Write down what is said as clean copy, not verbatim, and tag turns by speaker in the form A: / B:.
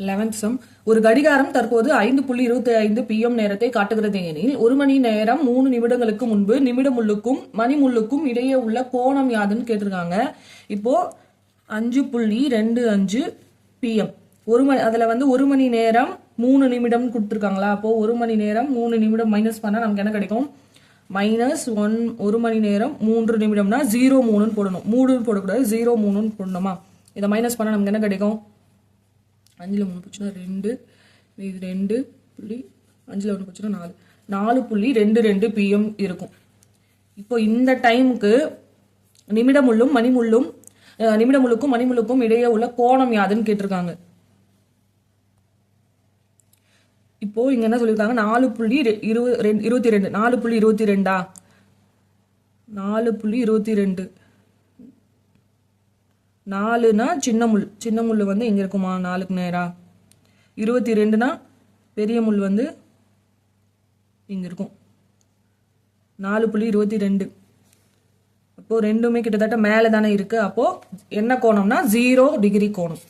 A: 11th sum. ஒரு கடிகாரம் தற்போது 5:25 PM நேரத்தை காட்டுகிறது எனில் 1 மணி நேரம் 3 நிமிடங்களுக்கு முன்பு நிமிடமுள்ளுக்கும் மணிமுள்ளுக்கும் இடையே உள்ள கோணம் யாதுன்னு கேட்டிருக்காங்க. இப்போ 5:25 PM அதுல வந்து 1 மணி நேரம் 3 நிமிடம் கொடுத்துருக்காங்களா. அப்போ 1 மணி நேரம் 3 நிமிடம் மைனஸ் பண்ணா நமக்கு என்ன கிடைக்கும்? -1 மணி நேரம் 3 நிமிடம்னா 0.3 போடணும். 3 போடக்கூடாது, 0.3 போடணுமா. இதை மைனஸ் பண்ணா நமக்கு என்ன கிடைக்கும்? 5ல் 3 போச்சுன்னா 2, இது 2 புள்ளி 5ல் 1 போச்சுன்னா 4.22 PM இருக்கும். இப்போ இந்த டைமுக்கு நிமிடமுள்ளுக்கும் மணிமுள்ளுக்கும் இடையே உள்ள கோணம் யாதுன்னு கேட்டிருக்காங்க. இப்போ இங்க என்ன சொல்லியிருக்காங்க? 4.22 4.22 4.22 4னா சின்ன முள் வந்து எங்க இருக்குமா? 4க்கு நேரா. 22னா பெரிய முள் வந்து இங்க இருக்கும். 4.22. அப்போ ரெண்டுமே கிட்டத்தட்ட மேல தானே இருக்கு. அப்போ என்ன கோணம்னா 0 டிகிரி கோணம்.